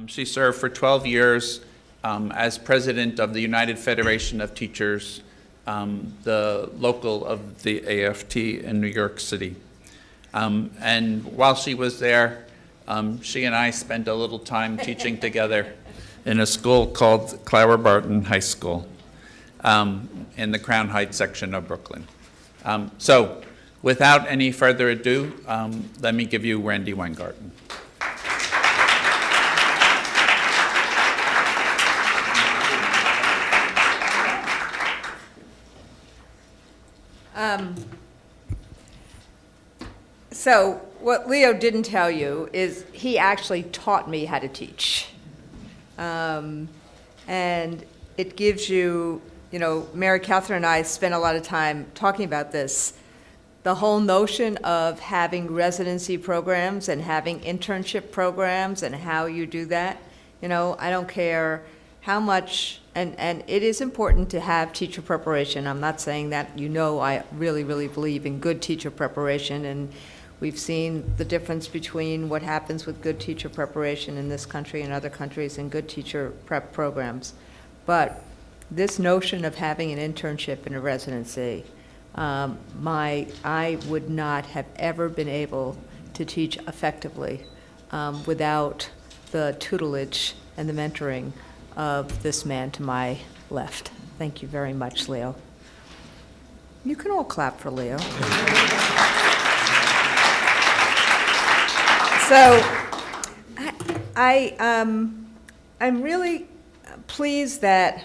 She served for 12 years as president of the United Federation of Teachers, the local of the AFT in New York City. And while she was there, she and I spent a little time teaching together in a school called Weingarten High School in the Crown Heights section of Brooklyn. So without any further ado, let me give you Randi Weingarten. So what Leo didn't tell you is he actually taught me how to teach. And it gives you, Mary Catherine and I spent a lot of time talking about this. The whole notion of having residency programs and having internship programs and how you do that. I don't care how much, and it is important to have teacher preparation. I'm not saying that, I really, really believe in good teacher preparation, and we've seen the difference between what happens with good teacher preparation in this country and other countries and good teacher prep programs. But this notion of having an internship and a residency, I would not have ever been able to teach effectively without the tutelage and the mentoring of this man to my left. Thank you very much, Leo. You can all clap for Leo. So I'm really pleased that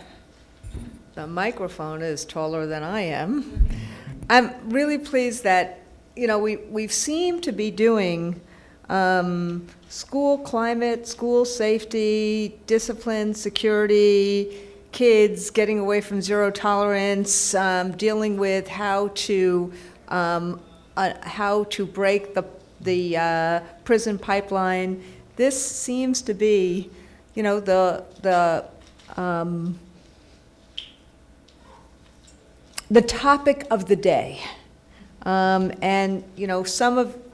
the microphone is taller than I am. I'm really pleased that, we've seemed to be doing school climate, school safety, discipline, security, kids getting away from zero tolerance, dealing with how to break the prison pipeline. This seems to be, the topic of the day. And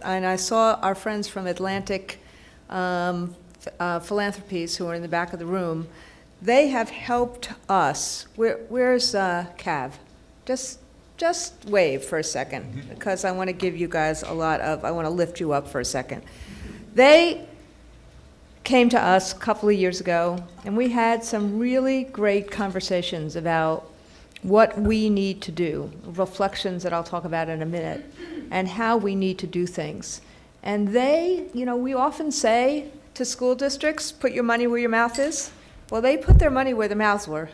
I saw our friends from Atlantic Philanthropies who are in the back of the room. They have helped us. Where's Cav? Just wave for a second, because I want to give you guys I want to lift you up for a second. They came to us a couple of years ago, and we had some really great conversations about what we need to do, reflections that I'll talk about in a minute, and how we need to do things. And they, we often say to school districts, put your money where your mouth is. Well, they put their money where their mouths were.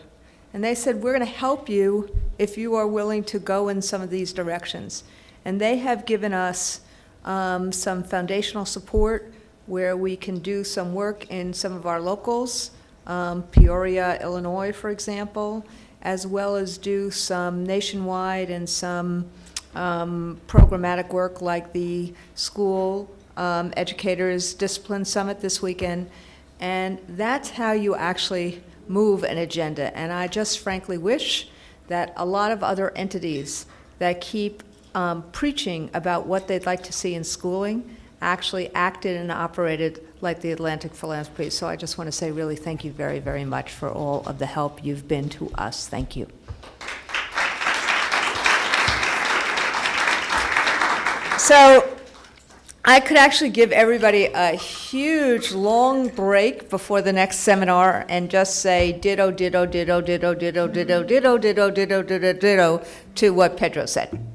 And they said, we're going to help you if you are willing to go in some of these directions. And they have given us some foundational support where we can do some work in some of our locals, Peoria, Illinois, for example, as well as do some nationwide and some programmatic work like the School Educators Discipline Summit this weekend. And that's how you actually move an agenda. And I just frankly wish that a lot of other entities that keep preaching about what they'd like to see in schooling actually acted and operated like the Atlantic Philanthropies. So I just want to say really thank you very, very much for all of the help you've been to us. Thank you. So I could actually give everybody a huge long break before the next seminar and just say ditto, ditto, ditto, ditto, ditto, ditto, ditto, ditto, ditto, ditto, ditto to what Pedro said.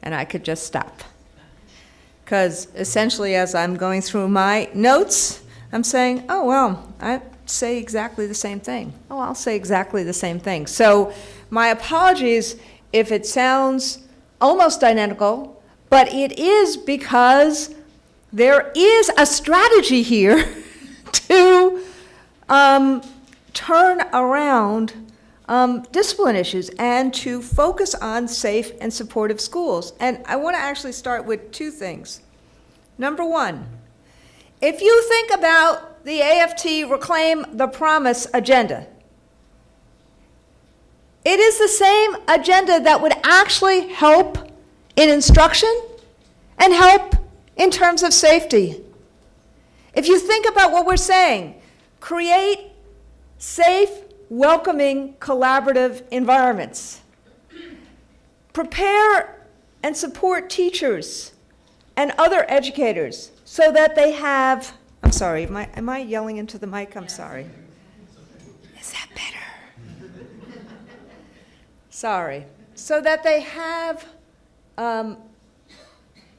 And I could just stop. Because essentially as I'm going through my notes, I'm saying, oh, well, I say exactly the same thing. Oh, I'll say exactly the same thing. So my apologies if it sounds almost identical, but it is because there is a strategy here to turn around discipline issues and to focus on safe and supportive schools. And I want to actually start with two things. Number one, if you think about the AFT Reclaim the Promise agenda, it is the same agenda that would actually help in instruction and help in terms of safety. If you think about what we're saying, Create safe, welcoming, collaborative environments. Prepare and support teachers and other educators so that they have, I'm sorry, am I yelling into the mic? I'm sorry. Is that better? Sorry. So that they have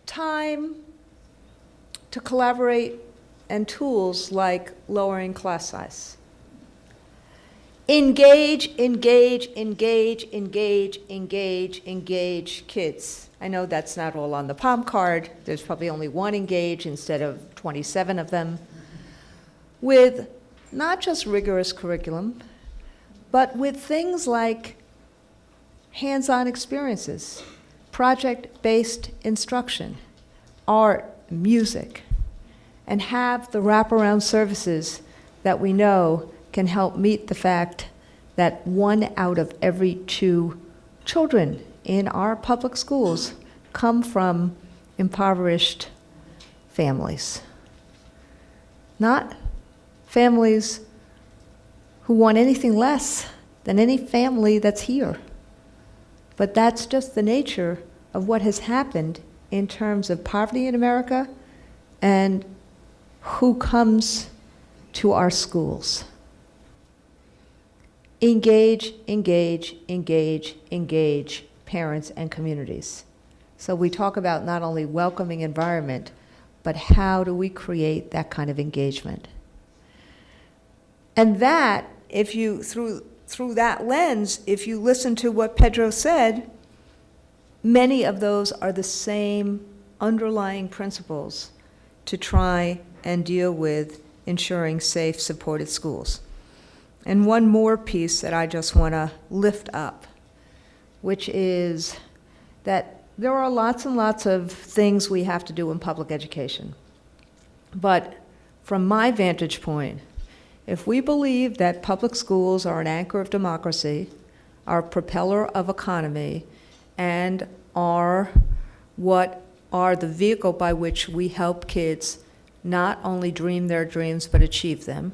time to collaborate and tools like lowering class size. Engage, engage, engage, engage, engage, engage kids. I know that's not all on the palm card. There's probably only one engage instead of 27 of them. With not just rigorous curriculum, but with things like hands-on experiences, project-based instruction, art, music, and have the wraparound services that we know can help meet the fact that 1 out of every 2 children in our public schools come from impoverished families. Not families who want anything less than any family that's here. But that's just the nature of what has happened in terms of poverty in America and who comes to our schools. Engage, engage, engage, engage parents and communities. So we talk about not only welcoming environment, but how do we create that kind of engagement? And that, if you, through that lens, if you listen to what Pedro said, many of those are the same underlying principles to try and deal with ensuring safe, supported schools. And one more piece that I just want to lift up, which is that there are lots and lots of things we have to do in public education. But from my vantage point, if we believe that public schools are an anchor of democracy, are a propeller of economy, and are what are the vehicle by which we help kids not only dream their dreams but achieve them,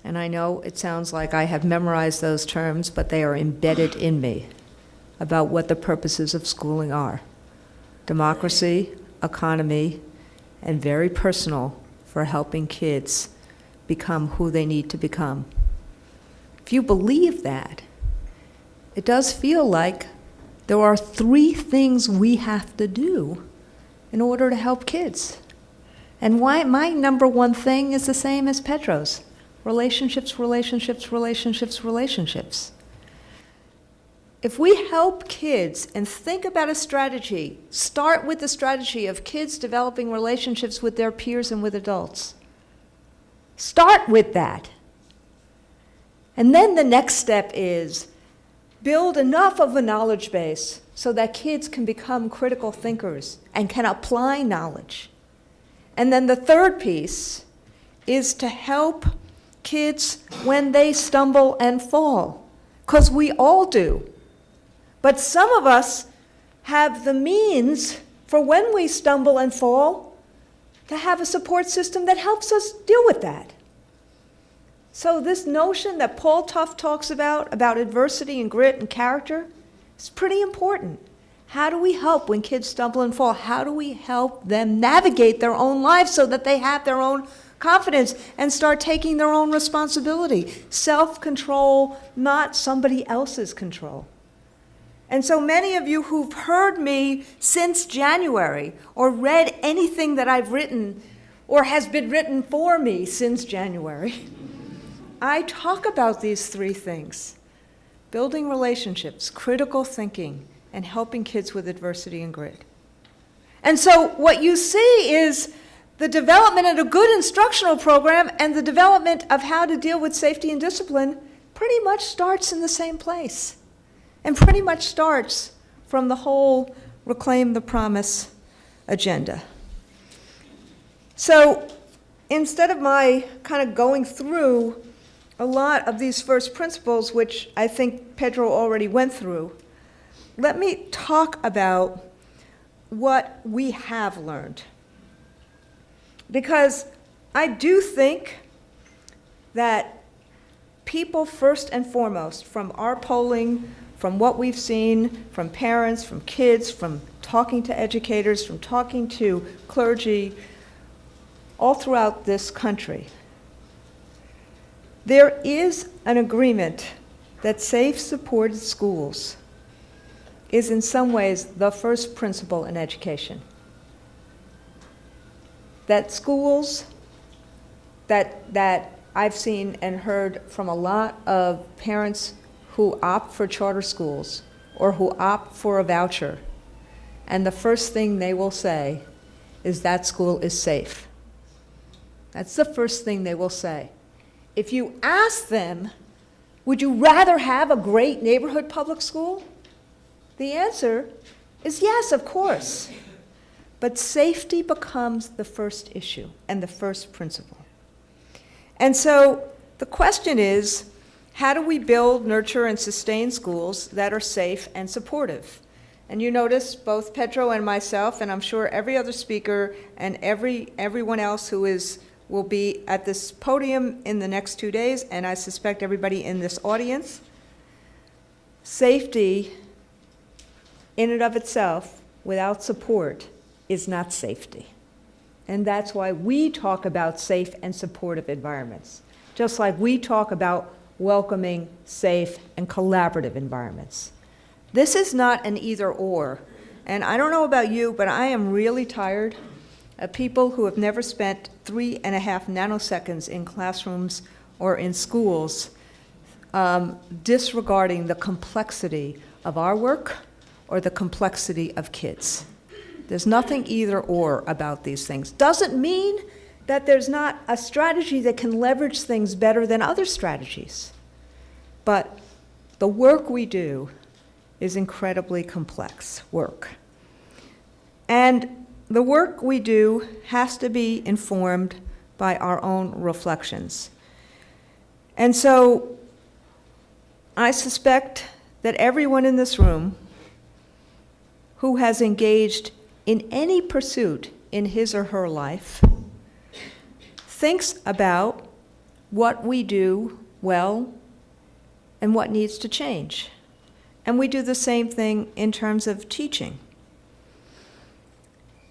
and I know it sounds like I have memorized those terms, but they are embedded in me about what the purposes of schooling are. Democracy, economy, and very personal for helping kids become who they need to become. If you believe that, it does feel like there are 3 things we have to do in order to help kids. And why my number 1 thing is the same as Pedro's. Relationships, relationships, relationships, relationships. If we help kids and think about a strategy, start with the strategy of kids developing relationships with their peers and with adults. Start with that. And then the next step is build enough of a knowledge base so that kids can become critical thinkers and can apply knowledge. And then the third piece is to help kids when they stumble and fall, because we all do. But some of us have the means for when we stumble and fall to have a support system that helps us deal with that. So this notion that Paul Tough talks about adversity and grit and character, is pretty important. How do we help when kids stumble and fall? How do we help them navigate their own lives so that they have their own confidence and start taking their own responsibility? Self-control, not somebody else's control. And so many of you who've heard me since January or read anything that I've written or has been written for me since January, I talk about these 3 things: building relationships, critical thinking, and helping kids with adversity and grit. And so what you see is the development of a good instructional program and the development of how to deal with safety and discipline pretty much starts in the same place, and pretty much starts from the whole Reclaim the Promise agenda. So instead of my kind of going through a lot of these first principles, which I think Pedro already went through, let me talk about what we have learned. Because I do think that people first and foremost, from our polling, from what we've seen, from parents, from kids, from talking to educators, from talking to clergy, all throughout this country, there is an agreement that safe, supported schools is in some ways the first principle in education. That schools that I've seen and heard from a lot of parents who opt for charter schools or who opt for a voucher, and the first thing they will say is that school is safe. That's the first thing they will say. If you ask them, would you rather have a great neighborhood public school? The answer is yes, of course. But safety becomes the first issue and the first principle. And so the question is, how do we build, nurture, and sustain schools that are safe and supportive? And you notice both Pedro and myself, and I'm sure every other speaker and everyone else who will be at this podium in the next 2 days, and I suspect everybody in this audience, safety in and of itself, without support, is not safety. And that's why we talk about safe and supportive environments, just like we talk about welcoming, safe, and collaborative environments. This is not an either-or. And I don't know about you, but I am really tired of people who have never spent 3.5 nanoseconds in classrooms or in schools disregarding the complexity of our work or the complexity of kids. There's nothing either-or about these things. Doesn't mean that there's not a strategy that can leverage things better than other strategies. But the work we do is incredibly complex work. And the work we do has to be informed by our own reflections. And so I suspect that everyone in this room who has engaged in any pursuit in his or her life thinks about what we do well and what needs to change. And we do the same thing in terms of teaching.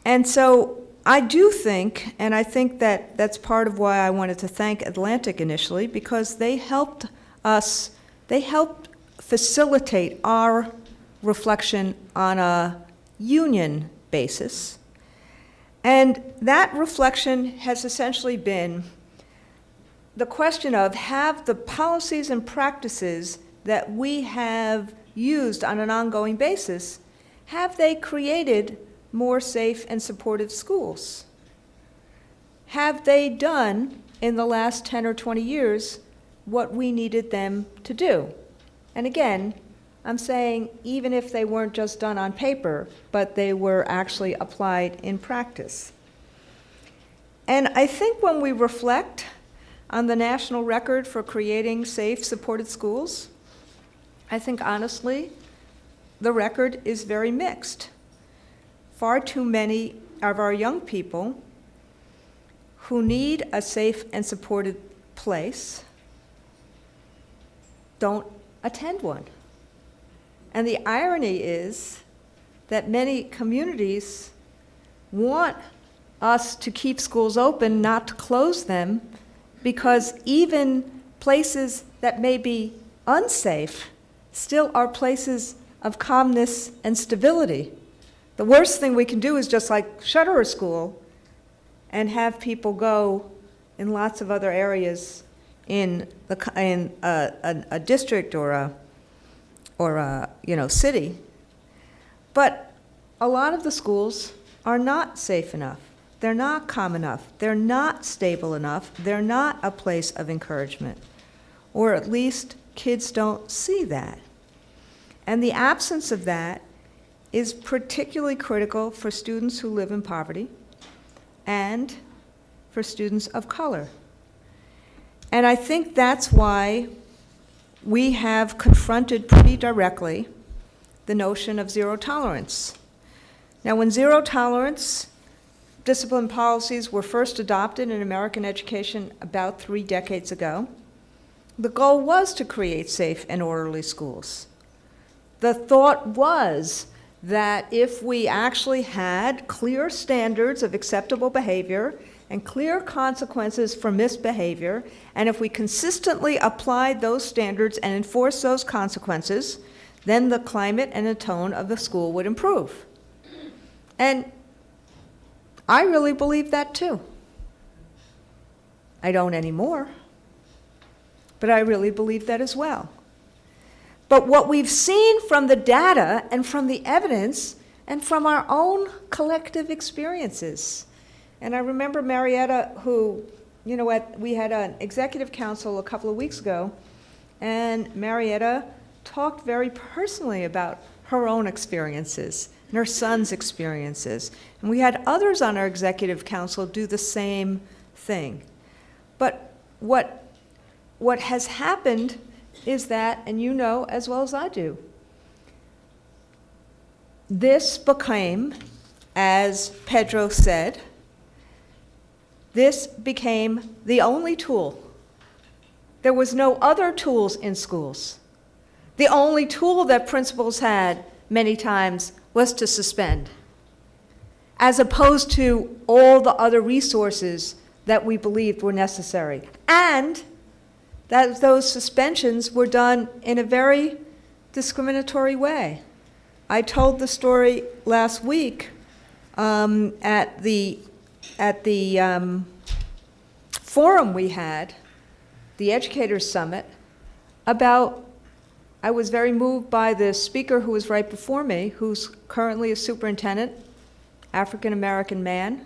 And so I do think, and I think that that's part of why I wanted to thank Atlantic initially, because they helped facilitate our reflection on a union basis. And that reflection has essentially been the question of, have the policies and practices that we have used on an ongoing basis, have they created more safe and supportive schools? Have they done, in the last 10 or 20 years, what we needed them to do? And again, I'm saying even if they weren't just done on paper, but they were actually applied in practice. And I think when we reflect on the national record for creating safe, supported schools, I think honestly, the record is very mixed. Far too many of our young people who need a safe and supported place don't attend one. And the irony is that many communities want us to keep schools open, not to close them, because even places that may be unsafe still are places of calmness and stability. The worst thing we can do is just like shutter a school and have people go in lots of other areas in a district or a city. But a lot of the schools are not safe enough. They're not calm enough. They're not stable enough. They're not a place of encouragement. Or at least kids don't see that. And the absence of that is particularly critical for students who live in poverty and for students of color. And I think that's why we have confronted pretty directly the notion of zero tolerance. Now, when zero tolerance discipline policies were first adopted in American education about 3 decades ago, the goal was to create safe and orderly schools. The thought was that if we actually had clear standards of acceptable behavior and clear consequences for misbehavior, and if we consistently applied those standards and enforced those consequences, then the climate and the tone of the school would improve. And I really believe that too. I don't anymore, but I really believe that as well. But what we've seen from the data and from the evidence and from our own collective experiences, and I remember Marietta, who, you know what, we had an executive council a couple of weeks ago, and Marietta talked very personally about her own experiences and her son's experiences. And we had others on our executive council do the same thing. But what has happened is that, and you know as well as I do, this became, as Pedro said, this became the only tool. There was no other tools in schools. The only tool that principals had many times was to suspend, as opposed to all the other resources that we believed were necessary. And that those suspensions were done in a very discriminatory way. I told the story last week at the forum we had, the Educators Summit, about, I was very moved by the speaker who was right before me, who's currently a superintendent, African-American man,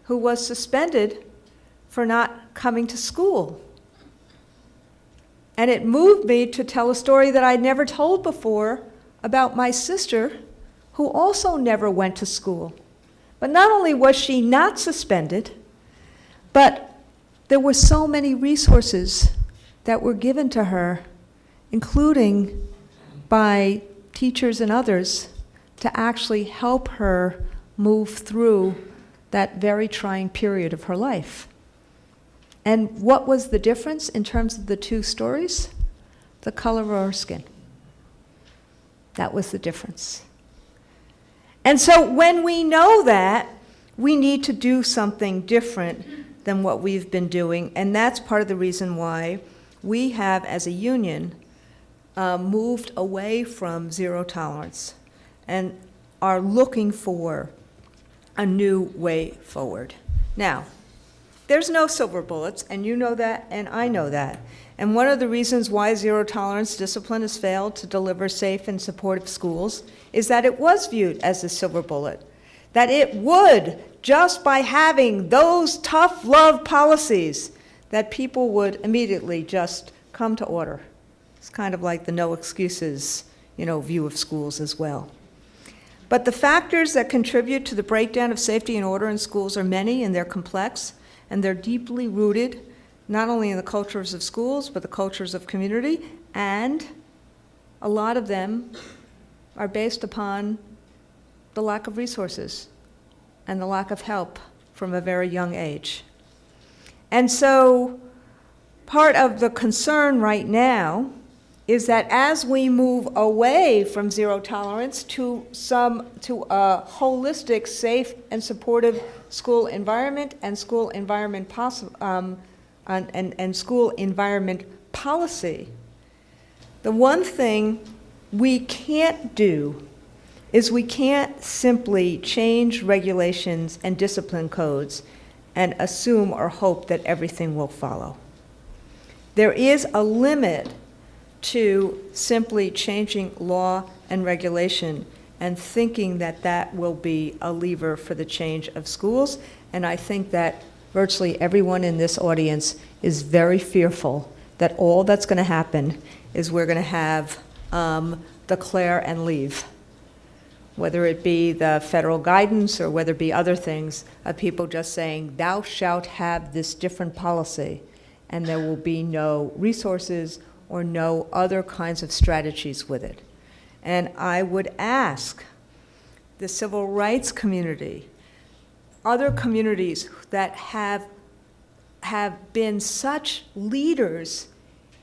who was suspended for not coming to school. And it moved me to tell a story that I'd never told before about my sister, who also never went to school. But not only was she not suspended, but there were so many resources that were given to her, including by teachers and others, to actually help her move through that very trying period of her life. And what was the difference in terms of the two stories? The color of her skin. That was the difference. And so when we know that, we need to do something different than what we've been doing, and that's part of the reason why we have, as a union, moved away from zero tolerance and are looking for a new way forward. Now, there's no silver bullets, and you know that, and I know that. And one of the reasons why zero tolerance discipline has failed to deliver safe and supportive schools is that it was viewed as a silver bullet. That it would, just by having those tough love policies, that people would immediately just come to order. It's kind of like the no excuses, view of schools as well. But the factors that contribute to the breakdown of safety and order in schools are many, and they're complex, and they're deeply rooted not only in the cultures of schools, but the cultures of community, and a lot of them are based upon the lack of resources and the lack of help from a very young age. And so part of the concern right now is that as we move away from zero tolerance to a holistic, safe, and supportive school environment and school environment and school environment policy, the one thing we can't do is we can't simply change regulations and discipline codes and assume or hope that everything will follow. There is a limit to simply changing law and regulation and thinking that that will be a lever for the change of schools. And I think that virtually everyone in this audience is very fearful that all that's going to happen is we're going to have declare and leave, whether it be the federal guidance or whether it be other things, of people just saying, thou shalt have this different policy, and there will be no resources or no other kinds of strategies with it. And I would ask the civil rights community other communities that have been such leaders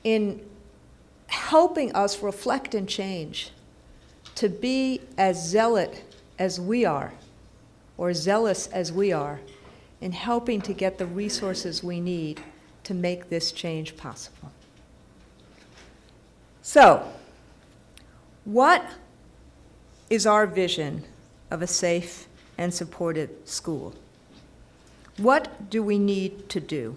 in helping us reflect and change, to be as zealot as we are, or zealous as we are, in helping to get the resources we need to make this change possible. So, what is our vision of a safe and supported school? What do we need to do?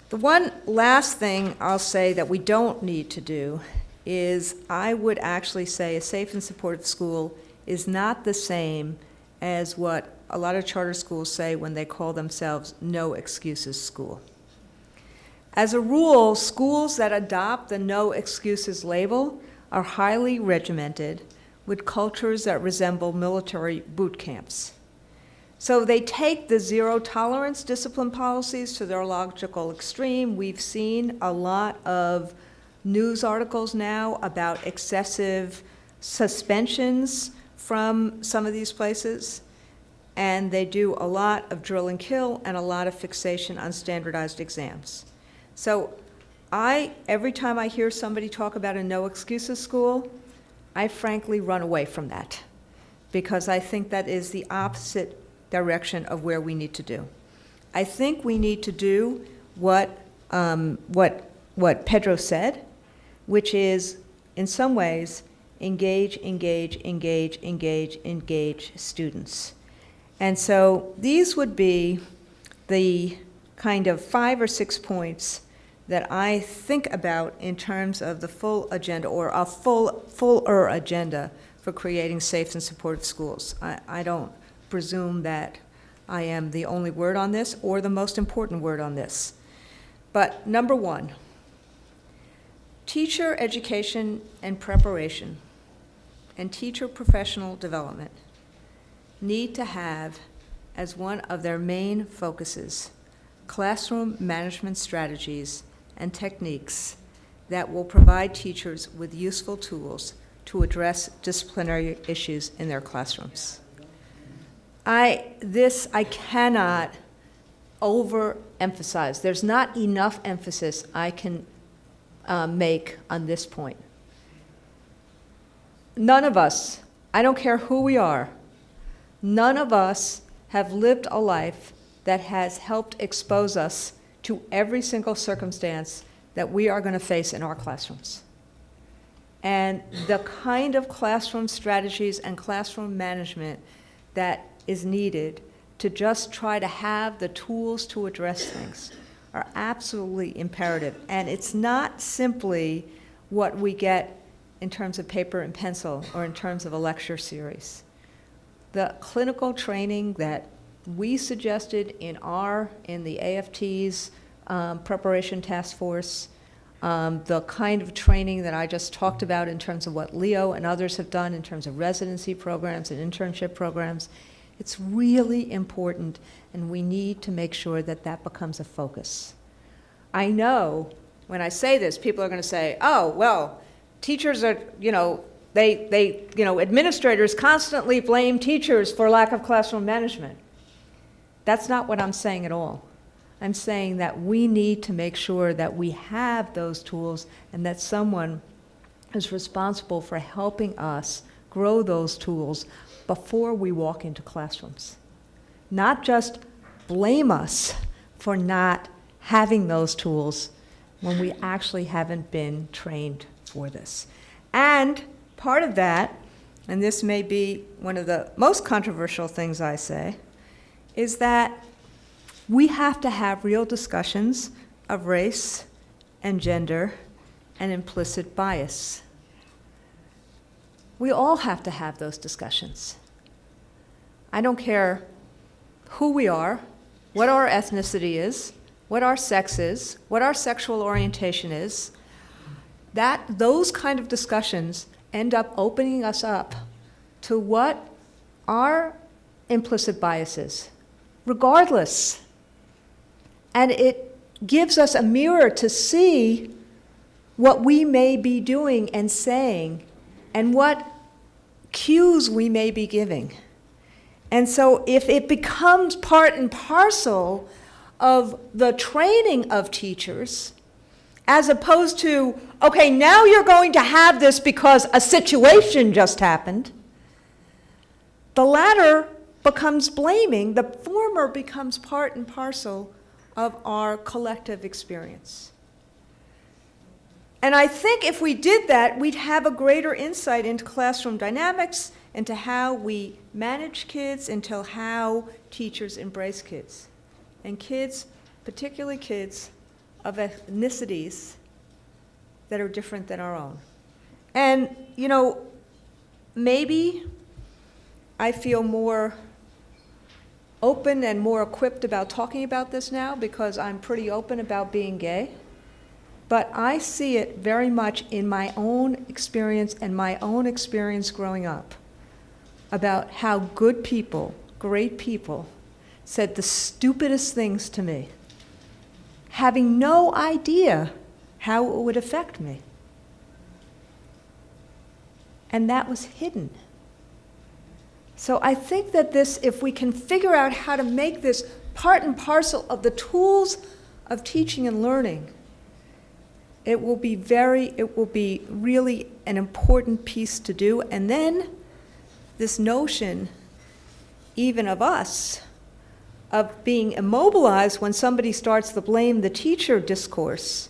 The one last thing I'll say that we don't need to do is, I would actually say a safe and supportive school is not the same as what a lot of charter schools say when they call themselves no excuses school. As a rule, schools that adopt the no excuses label are highly regimented with cultures that resemble military boot camps. So they take the zero tolerance discipline policies to their logical extreme. We've seen a lot of news articles now about excessive suspensions from some of these places, and they do a lot of drill and kill and a lot of fixation on standardized exams. So every time I hear somebody talk about a no excuses school, I frankly run away from that, because I think that is the opposite direction of where we need to do. I think we need to do what Pedro said, which is, in some ways, engage students. And so these would be the kind of 5 or 6 points that I think about in terms of the full agenda, or a fuller agenda for creating safe and supportive schools. I don't presume that I am the only word on this or the most important word on this. But number 1, teacher education and preparation and teacher professional development need to have as one of their main focuses classroom management strategies and techniques that will provide teachers with useful tools to address disciplinary issues in their classrooms. I cannot overemphasize. There's not enough emphasis I can make on this point. None of us, I don't care who we are, none of us have lived a life that has helped expose us to every single circumstance that we are going to face in our classrooms. And the kind of classroom strategies and classroom management that is needed to just try to have the tools to address things are absolutely imperative. And it's not simply what we get in terms of paper and pencil or in terms of a lecture series. The clinical training that we suggested in the AFT's preparation task force, the kind of training that I just talked about in terms of what Leo and others have done in terms of residency programs and internship programs, it's really important, and we need to make sure that that becomes a focus. I know when I say this, people are going to say, oh, well, teachers are, administrators constantly blame teachers for lack of classroom management. That's not what I'm saying at all. I'm saying that we need to make sure that we have those tools and that someone is responsible for helping us grow those tools before we walk into classrooms. Not just blame us for not having those tools when we actually haven't been trained for this. And part of that, and this may be one of the most controversial things I say, is that we have to have real discussions of race and gender and implicit bias. We all have to have those discussions. I don't care who we are, what our ethnicity is, what our sex is, what our sexual orientation is. Those kind of discussions end up opening us up to what our implicit bias is, regardless. And it gives us a mirror to see what we may be doing and saying and what cues we may be giving. And so if it becomes part and parcel of the training of teachers, as opposed to, okay, now you're going to have this because a situation just happened, the latter becomes blaming, the former becomes part and parcel of our collective experience. And I think if we did that, we'd have a greater insight into classroom dynamics, into how we manage kids, into how teachers embrace kids. And kids, particularly kids of ethnicities that are different than our own. And, you know, maybe I feel more open and more equipped about talking about this now because I'm pretty open about being gay. But I see it very much in my own experience and my own experience growing up about how good people, great people, said the stupidest things to me, having no idea how it would affect me. And that was hidden. So I think that this, if we can figure out how to make this part and parcel of the tools of teaching and learning, it will be really an important piece to do. And then this notion, even of us, of being immobilized when somebody starts the blame the teacher discourse,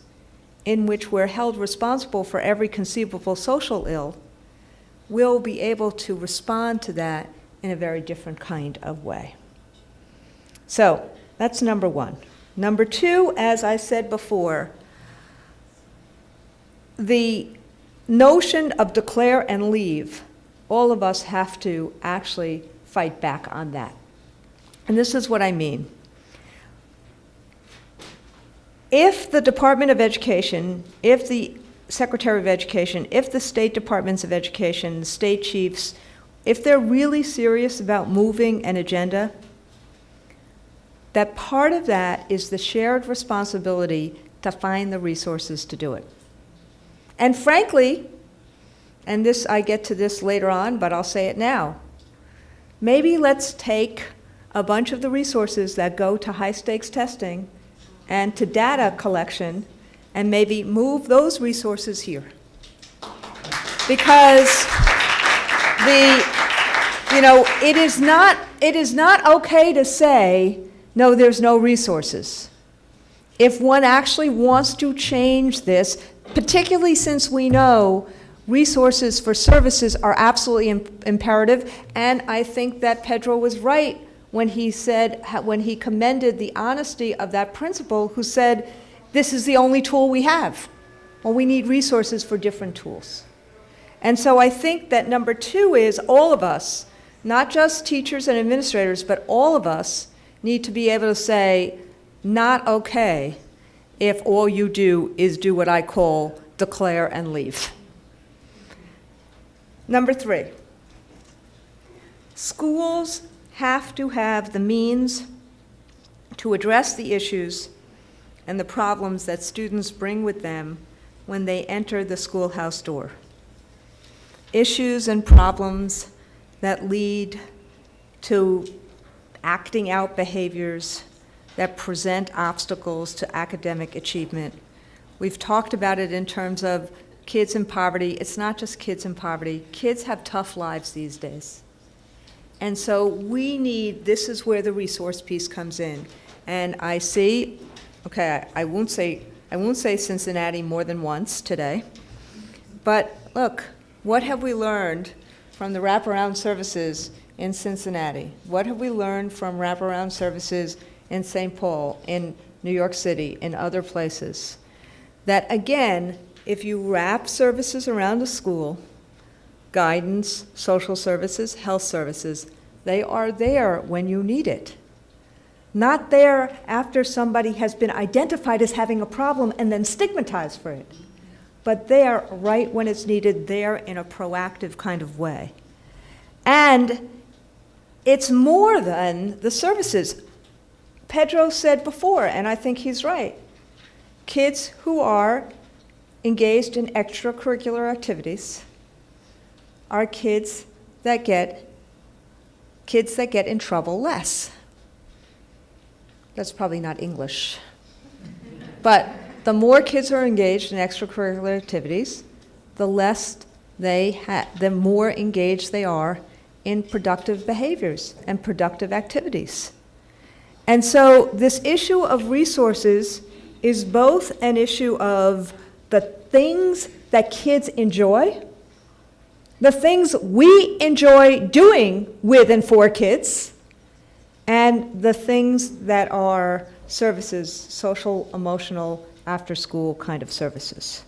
in which we're held responsible for every conceivable social ill, we'll be able to respond to that in a very different kind of way. So that's number one. Number two, as I said before, the notion of declare and leave, all of us have to actually fight back on that. And this is what I mean. If the Department of Education, if the Secretary of Education, if the state departments of education, the state chiefs, if they're really serious about moving an agenda, that part of that is the shared responsibility to find the resources to do it. And frankly, and this, I get to this later on, but I'll say it now, maybe let's take a bunch of the resources that go to high-stakes testing and to data collection and maybe move those resources here. Because it is not okay to say, no, there's no resources. If one actually wants to change this, particularly since we know resources for services are absolutely imperative, and I think that Pedro was right when he said, when he commended the honesty of that principal who said, this is the only tool we have. Well, we need resources for different tools. And so I think that number two is all of us, not just teachers and administrators, but all of us need to be able to say, not okay if all you do is do what I call declare and leave. Number three, schools have to have the means to address the issues and the problems that students bring with them when they enter the schoolhouse door. Issues and problems that lead to acting out behaviors that present obstacles to academic achievement. We've talked about it in terms of kids in poverty. It's not just kids in poverty. Kids have tough lives these days. And so we need, this is where the resource piece comes in. And I see, okay, I won't say Cincinnati more than once today, but look, what have we learned from the wraparound services in Cincinnati? What have we learned from wraparound services in St. Paul, in New York City, in other places? That again, if you wrap services around a school, guidance, social services, health services, they are there when you need it. Not there after somebody has been identified as having a problem and then stigmatized for it, but there right when it's needed, there in a proactive kind of way. And it's more than the services. Pedro said before, and I think he's right, kids who are engaged in extracurricular activities are kids that get kids that get in trouble less. That's probably not English. But the more kids are engaged in extracurricular activities, the more engaged they are in productive behaviors and productive activities. And so this issue of resources is both an issue of the things that kids enjoy, the things we enjoy doing with and for kids, and the things that are services, social, emotional, after-school kind of services.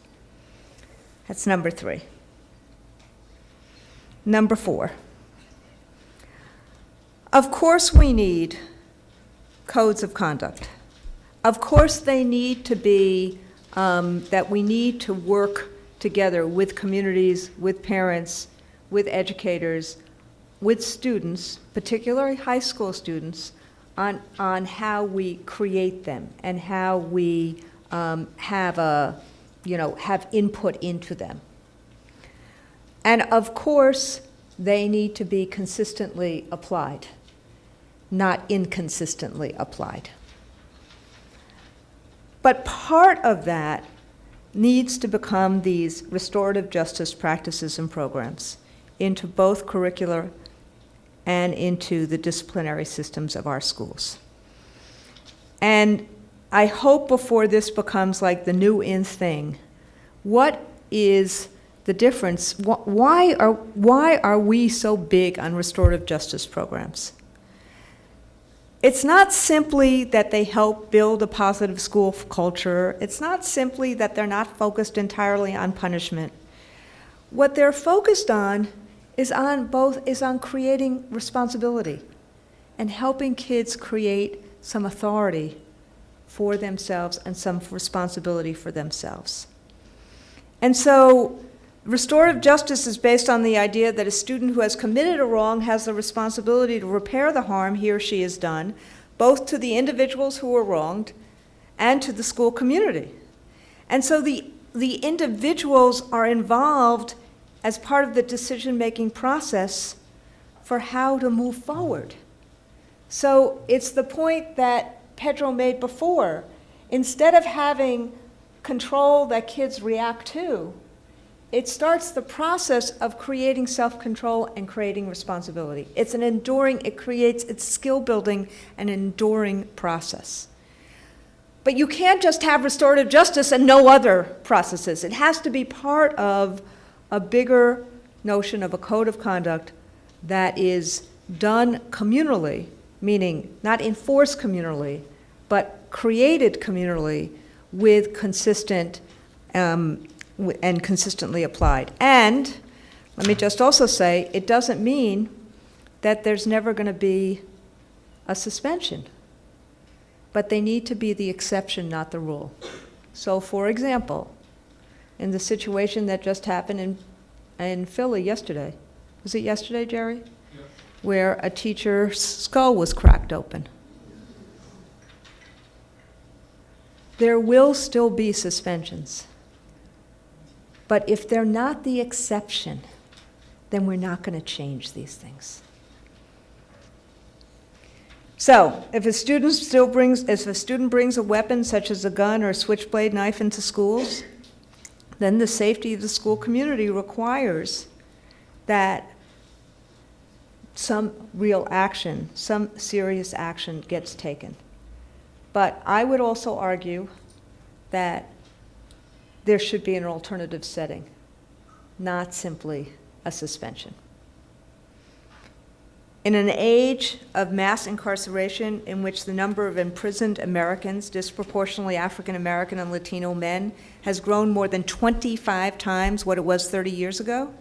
That's number 3. Number 4. Of course we need codes of conduct. Of course they need to be, that we need to work together with communities, with parents, with educators, with students, particularly high school students, on how we create them and how we have input into them. And of course, they need to be consistently applied, not inconsistently applied. But part of that needs to become these restorative justice practices and programs into both curricular and into the disciplinary systems of our schools. And I hope before this becomes like the new in thing, what is the difference? Why are we so big on restorative justice programs? It's not simply that they help build a positive school culture. It's not simply that they're not focused entirely on punishment. What they're focused on is on creating responsibility and helping kids create some authority for themselves and some responsibility for themselves. And so restorative justice is based on the idea that a student who has committed a wrong has the responsibility to repair the harm he or she has done, both to the individuals who were wronged and to the school community. And so the individuals are involved as part of the decision-making process for how to move forward. So it's the point that Pedro made before. Instead of having control that kids react to, it starts the process of creating self-control and creating responsibility. It's it's skill building, an enduring process. But you can't just have restorative justice and no other processes. It has to be part of a bigger notion of a code of conduct that is done communally, meaning not enforced communally, but created communally with consistent and consistently applied. And let me just also say, it doesn't mean that there's never going to be a suspension, but they need to be the exception, not the rule. So, for example, in the situation that just happened in Philly yesterday, was it yesterday, Jerry? Yeah. Where a teacher's skull was cracked open. There will still be suspensions. But if they're not the exception, then we're not going to change these things. So, if a student brings a weapon such as a gun or a switchblade knife into schools, then the safety of the school community requires that some real action, some serious action gets taken. But I would also argue that there should be an alternative setting, not simply a suspension. In an age of mass incarceration in which the number of imprisoned Americans, disproportionately African American and Latino men, has grown more than 25 times what it was 30 years ago,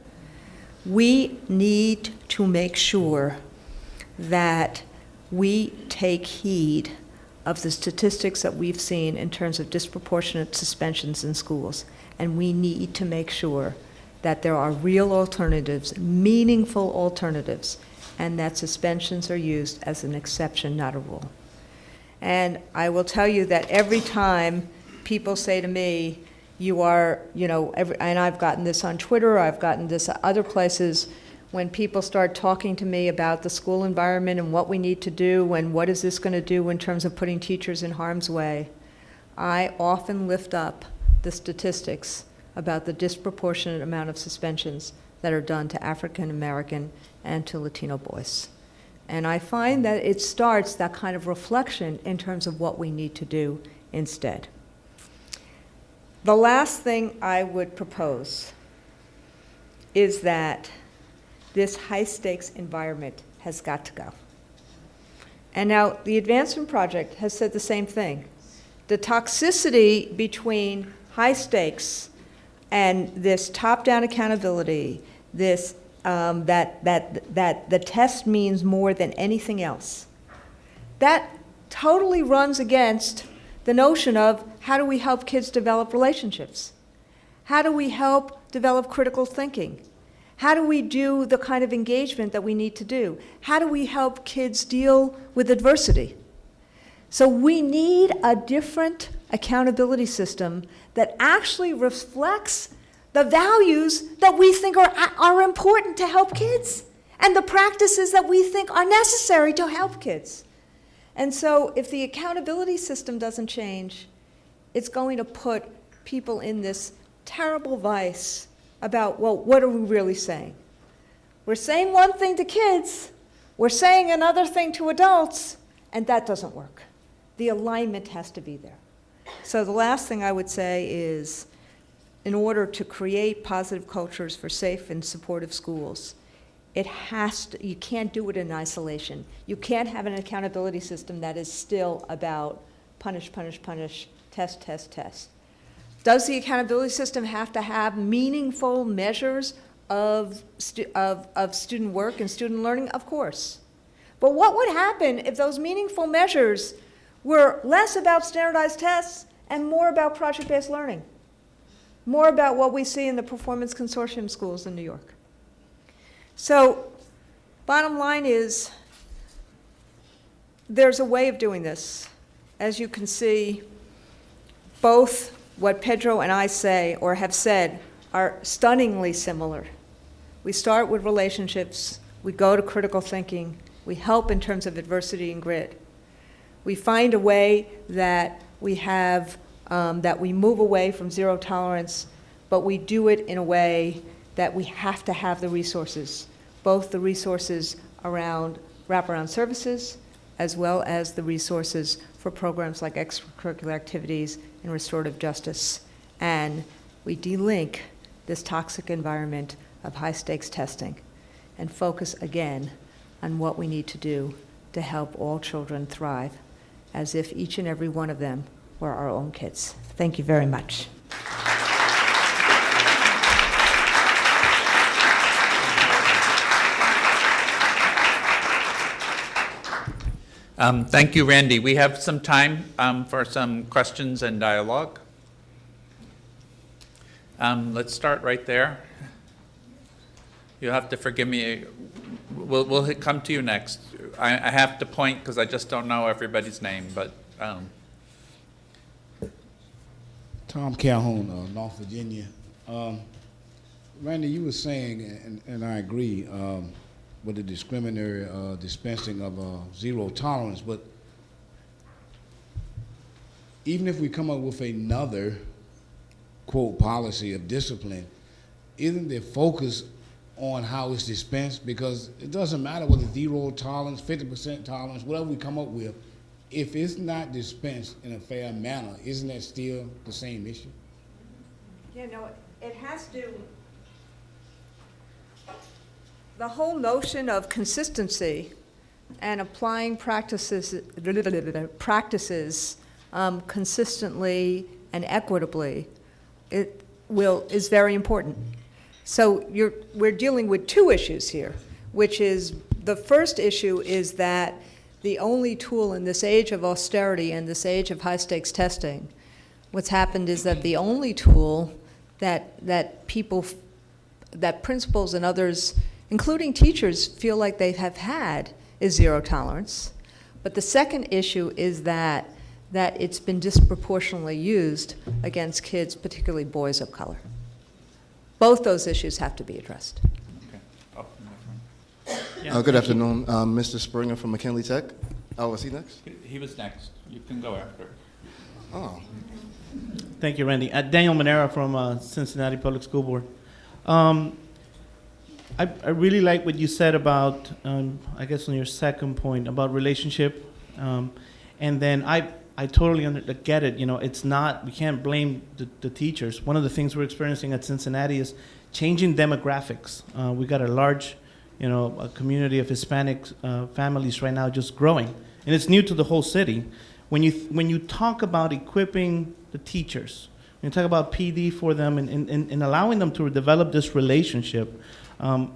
we need to make sure that we take heed of the statistics that we've seen in terms of disproportionate suspensions in schools. And we need to make sure that there are real alternatives, meaningful alternatives, and that suspensions are used as an exception, not a rule. And I will tell you that every time people say to me, you are, and I've gotten this on Twitter, I've gotten this other places, when people start talking to me about the school environment and what we need to do and what is this going to do in terms of putting teachers in harm's way, I often lift up the statistics about the disproportionate amount of suspensions that are done to African American and to Latino boys. And I find that it starts that kind of reflection in terms of what we need to do instead. The last thing I would propose is that this high-stakes environment has got to go. And now the Advancement Project has said the same thing. The toxicity between high stakes and this top-down accountability, this that the test means more than anything else, that totally runs against the notion of how do we help kids develop relationships? How do we help develop critical thinking? How do we do the kind of engagement that we need to do? How do we help kids deal with adversity? So we need a different accountability system that actually reflects the values that we think are important to help kids and the practices that we think are necessary to help kids. And so if the accountability system doesn't change, it's going to put people in this terrible vice about, well, what are we really saying? We're saying one thing to kids, we're saying another thing to adults, and that doesn't work. The alignment has to be there. So the last thing I would say is, in order to create positive cultures for safe and supportive schools, it has to, you can't do it in isolation. You can't have an accountability system that is still about punish, punish, punish, test, test, test. Does the accountability system have to have meaningful measures of student work and student learning? Of course. But what would happen if those meaningful measures were less about standardized tests and more about project-based learning? More about what we see in the Performance Consortium schools in New York. So, bottom line is, there's a way of doing this. As you can see, both what Pedro and I say or have said are stunningly similar. We start with relationships, we go to critical thinking, we help in terms of adversity and grit. We find a way that we have, that we move away from zero tolerance, but we do it in a way that we have to have the resources, both the resources around wraparound services, as well as the resources for programs like extracurricular activities and restorative justice. And we delink this toxic environment of high-stakes testing and focus again on what we need to do to help all children thrive, as if each and every one of them were our own kids. Thank you very much. Thank you, Randy. We have some time for some questions and dialogue. Let's start right there. You'll have to forgive me. We'll come to you next. I have to point because I just don't know everybody's name, but. Tom Calhoun, North Virginia. Randy, you were saying, and I agree, with the discriminatory dispensing of zero tolerance, but even if we come up with another, quote, policy of discipline, isn't there focus on how it's dispensed? Because it doesn't matter whether zero tolerance, 50% tolerance, whatever we come up with, if it's not dispensed in a fair manner, isn't that still the same issue? Yeah, no, it has to. The whole notion of consistency and applying practices consistently and equitably is very important. So we're dealing with two issues here, which is the first issue is that the only tool in this age of austerity and this age of high-stakes testing, what's happened is that the only tool that principals and others, including teachers, feel like they have had is zero tolerance. But the second issue is that it's been disproportionately used against kids, particularly boys of color. Both those issues have to be addressed. Okay. Oh, Good afternoon, Mr. Springer from McKinley Tech. Oh, is he next? He was next. You can go after. Oh, Thank you, Randy. Daniel Manera from Cincinnati Public School Board. I really like what you said about, I guess on your second point, about relationship. And then I totally get it. You know, it's not, we can't blame the teachers. One of the things we're experiencing at Cincinnati is changing demographics. We got a large, a community of Hispanic families right now just growing. And it's new to the whole city. When you talk about equipping the teachers, when you talk about PD for them and allowing them to develop this relationship, how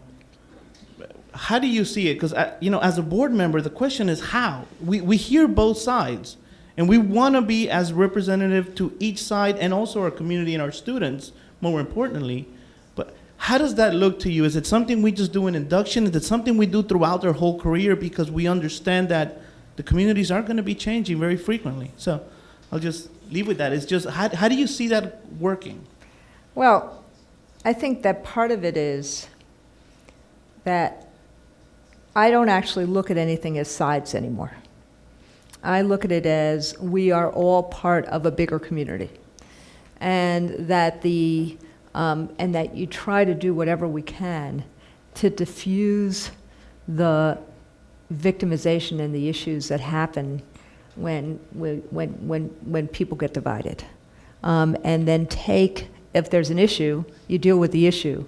do you see it? Because, as a board member, the question is how. We hear both sides, and we want to be as representative to each side and also our community and our students, more importantly. But how does that look to you? Is it something we just do in induction? Is it something we do throughout their whole career because we understand that the communities are going to be changing very frequently? So I'll just leave with that. It's just, how do you see that working? Well, I think that part of it is that I don't actually look at anything as sides anymore. I look at it as we are all part of a bigger community, and that and that you try to do whatever we can to diffuse the victimization and the issues that happen when people get divided, and then if there's an issue, you deal with the issue,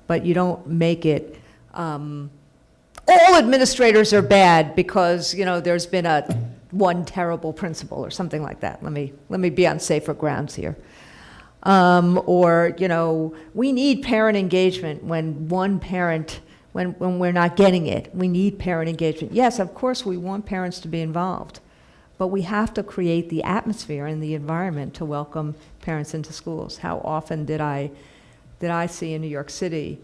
but you don't make it. All administrators are bad because there's been one terrible principal or something like that. Let me be on safer grounds here. Or we need parent engagement when when we're not getting it. We need parent engagement. Yes, of course we want parents to be involved, but we have to create the atmosphere and the environment to welcome parents into schools. How often did I see in New York City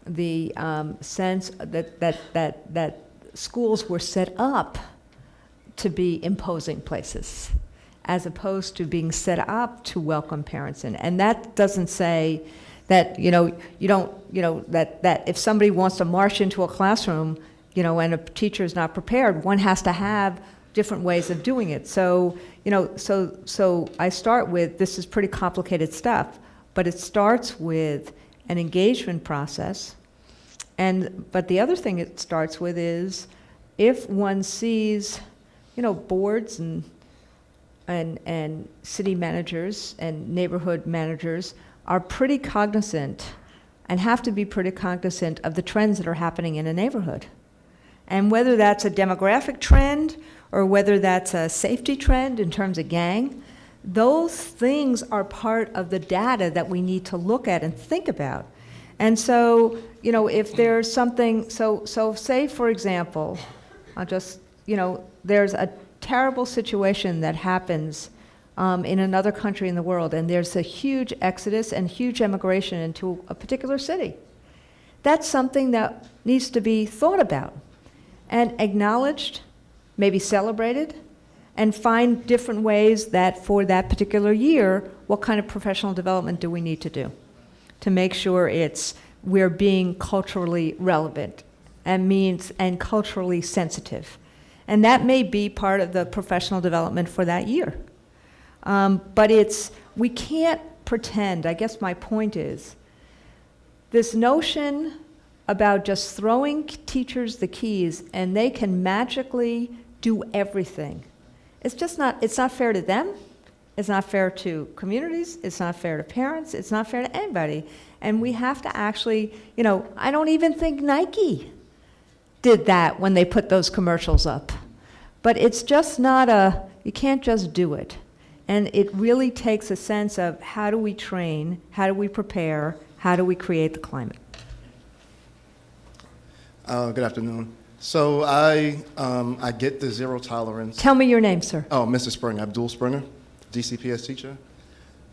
the sense that schools were set up to be imposing places, as opposed to being set up to welcome parents in. And that doesn't say that that if somebody wants to march into a classroom, and a teacher is not prepared, one has to have different ways of doing it. So so I start with, this is pretty complicated stuff, but it starts with an engagement process. But the other thing it starts with is, if one sees, boards and city managers and neighborhood managers are pretty cognizant and have to be pretty cognizant of the trends that are happening in a neighborhood. And whether that's a demographic trend or whether that's a safety trend in terms of gang, those things are part of the data that we need to look at and think about. And so, if there's something, so say, for example, there's a terrible situation that happens in another country in the world, and there's a huge exodus and huge emigration into a particular city. That's something that needs to be thought about and acknowledged, maybe celebrated, and find different ways that for that particular year, what kind of professional development do we need to do to make sure we're being culturally relevant and culturally sensitive. And that may be part of the professional development for that year. But we can't pretend, I guess my point is, this notion about just throwing teachers the keys and they can magically do everything. It's not fair to them. It's not fair to communities. It's not fair to parents. It's not fair to anybody. And we have to actually, I don't even think Nike did that when they put those commercials up. But it's just you can't just do it. And it really takes a sense of, how do we train? How do we prepare? How do we create the climate? good afternoon. So I get the zero tolerance. Tell me your name, sir. Oh, Mr. Springer, Abdul Springer, DCPS teacher.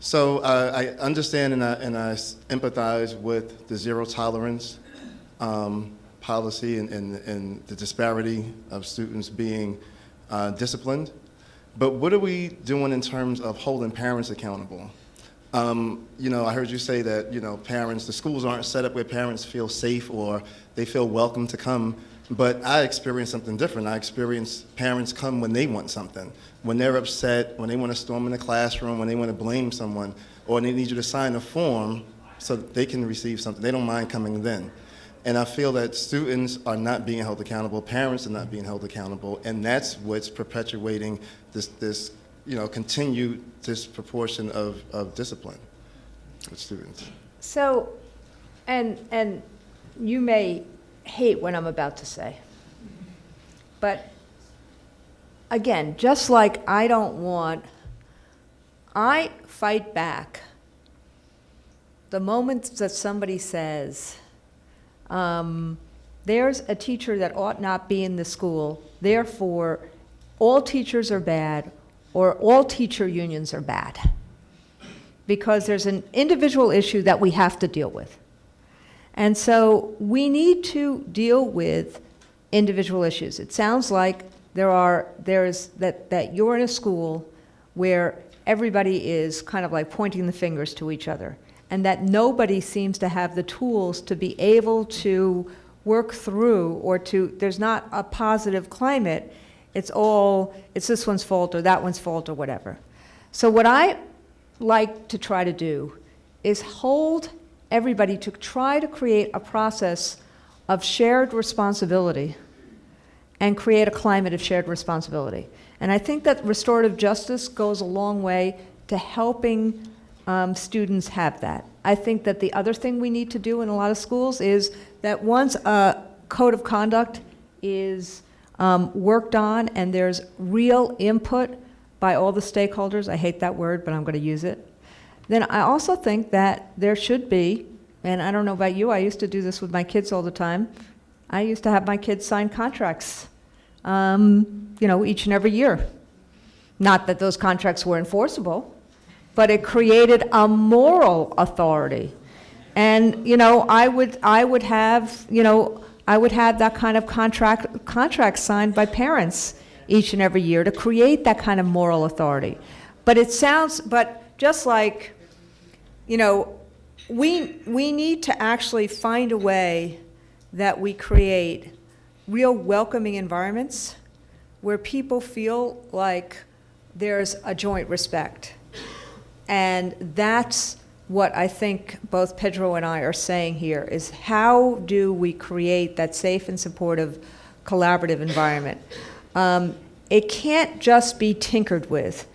So I understand and I empathize with the zero tolerance policy and the disparity of students being disciplined. But what are we doing in terms of holding parents accountable? I heard you say that, parents, the schools aren't set up where parents feel safe or they feel welcome to come But I experience something different. I experience parents come when they want something, when they're upset, when they want to storm in the classroom, when they want to blame someone, or they need you to sign a form so that they can receive something. They don't mind coming then. And I feel that students are not being held accountable, parents are not being held accountable, and that's what's perpetuating this continued disproportion of discipline with students. So, and you may hate what I'm about to say, but again, just like I fight back the moment that somebody says, there's a teacher that ought not be in the school, therefore all teachers are bad, or all teacher unions are bad. Because there's an individual issue that we have to deal with. And so we need to deal with individual issues. It sounds like that you're in a school where everybody is kind of like pointing the fingers to each other, and that nobody seems to have the tools to be able to work through, or there's not a positive climate. It's this one's fault or that one's fault or whatever. So what I like to try to do is hold everybody to try to create a process of shared responsibility and create a climate of shared responsibility. And I think that restorative justice goes a long way to helping students have that. I think that the other thing we need to do in a lot of schools is that once a code of conduct is worked on and there's real input by all the stakeholders, I hate that word, but I'm going to use it, then I also think that there should be, and I don't know about you, I used to do this with my kids all the time. I used to have my kids sign contracts, each and every year. Not that those contracts were enforceable, but it created a moral authority. And, I would have that kind of contract signed by parents each and every year to create that kind of moral authority. But just like, we need to actually find a way that we create real welcoming environments where people feel like there's a joint respect. And that's what I think both Pedro and I are saying here, is how do we create that safe and supportive collaborative environment? It can't just be tinkered with,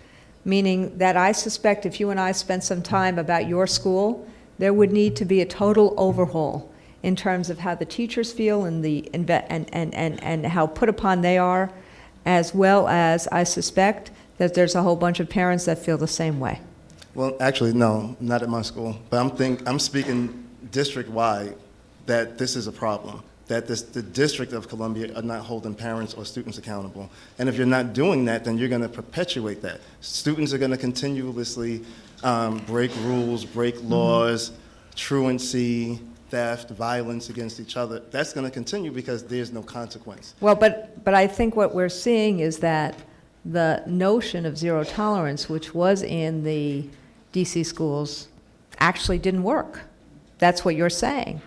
meaning that I suspect if you and I spent some time about your school, there would need to be a total overhaul in terms of how the teachers feel and how put upon they are, as well as I suspect that there's a whole bunch of parents that feel the same way. Well, actually, no, not at my school. But I'm speaking district-wide that this is a problem, that the District of Columbia are not holding parents or students accountable. And if you're not doing that, then you're going to perpetuate that. Students are going to continuously break rules, break laws, truancy, theft, violence against each other. That's going to continue because there's no consequence. Well, but I think what we're seeing is that the notion of zero tolerance, which was in the DC schools, actually didn't work. That's what you're saying.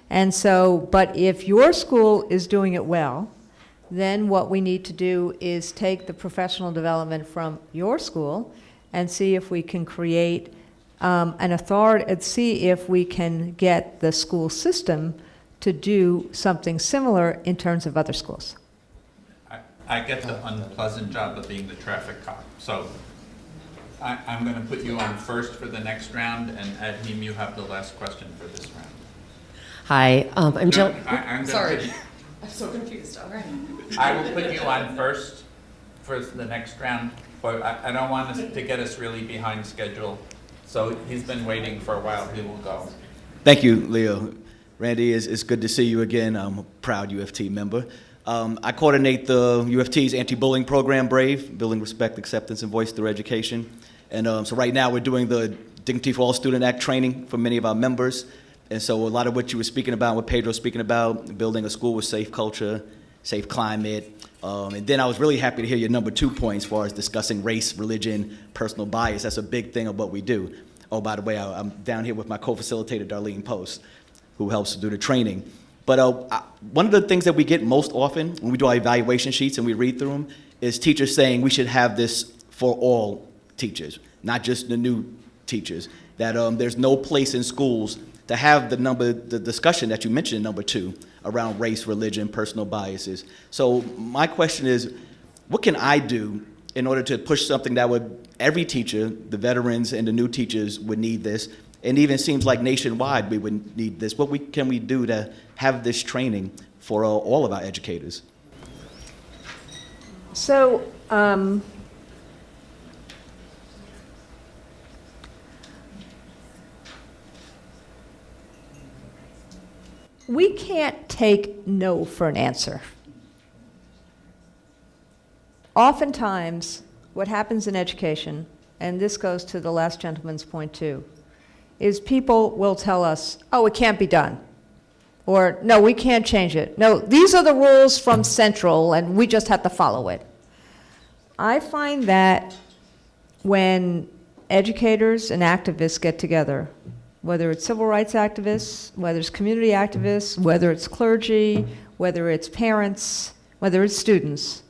And so, but if your school is doing it well, then what we need to do is take the professional development from your school and see if we can create an authority, and see if we can get the school system to do something similar in terms of other schools. I get the unpleasant job of being the traffic cop. So I'm going to put you on first for the next round, and Adhim, you have the last question for this round. Hi, I'm Jill. I'm Sorry, I'm so confused. All right. I will put you on first for the next round, but I don't want us to get us really behind schedule. So he's been waiting for a while. He will go. Thank you, Leo. Randy, it's good to see you again. I'm a proud UFT member. I coordinate the UFT's anti-bullying program, BRAVE, Building Respect, Acceptance, and Voice Through Education. And so right now we're doing the Dignity for All Student Act training for many of our members. And so a lot of what you were speaking about, what Pedro's speaking about, building a school with safe culture, safe climate. And then I was really happy to hear your number 2 point as far as discussing race, religion, personal bias. That's a big thing of what we do. Oh, by the way, I'm down here with my co-facilitator, Darlene Post, who helps to do the training. But one of the things that we get most often when we do our evaluation sheets and we read through them is teachers saying we should have this for all teachers, not just the new teachers. That there's no place in schools to have the discussion that you mentioned in number 2 around race, religion, personal biases. So my question is, what can I do in order to push something that every teacher, the veterans and the new teachers would need this, and even seems like nationwide we would need this. What can we do to have this training for all of our educators? So, we can't take no for an answer. Oftentimes, what happens in education, and this goes to the last gentleman's point too, is people will tell us, oh, it can't be done. Or, no, we can't change it. No, these are the rules from Central, and we just have to follow it. I find that when educators and activists get together, whether it's civil rights activists, whether it's community activists, whether it's clergy, whether it's parents, whether it's students,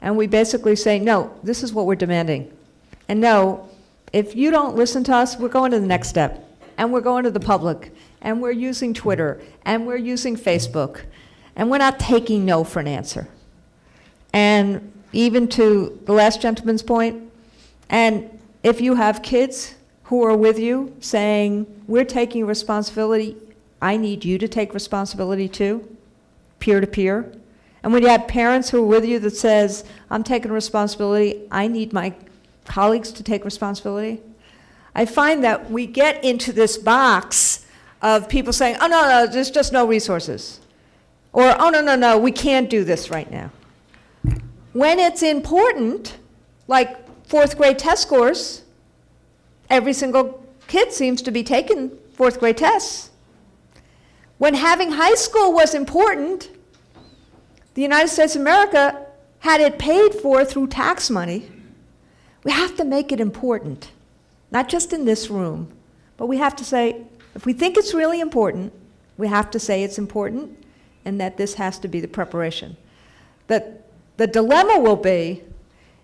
and we basically say, no, this is what we're demanding. And no, if you don't listen to us, we're going to the next step. And we're going to the public. And we're using Twitter. And we're using Facebook. And we're not taking no for an answer. And even to the last gentleman's point, and if you have kids who are with you saying, we're taking responsibility, I need you to take responsibility too, peer to peer. And when you have parents who are with you that says, I'm taking responsibility, I need my colleagues to take responsibility, I find that we get into this box of people saying, oh, no, there's just no resources. Or, oh, no, we can't do this right now. When it's important, like 4th grade test scores, every single kid seems to be taking 4th grade tests. When having high school was important, the United States of America had it paid for through tax money. We have to make it important, not just in this room, but we have to say, if we think it's really important, we have to say it's important and that this has to be the preparation. The dilemma will be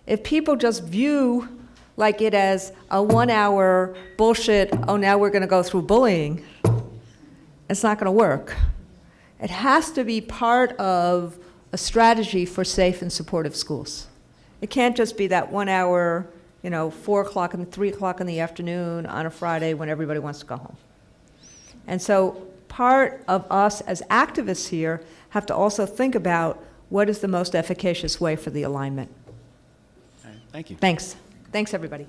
if people just view like it as a 1-hour bullshit, oh, now we're going to go through bullying. It's not going to work. It has to be part of a strategy for safe and supportive schools. It can't just be that 1 hour, 4 o'clock and 3 o'clock in the afternoon on a Friday when everybody wants to go home. And so part of us as activists here have to also think about what is the most efficacious way for the alignment. All right, thank you. Thanks. Thanks, everybody.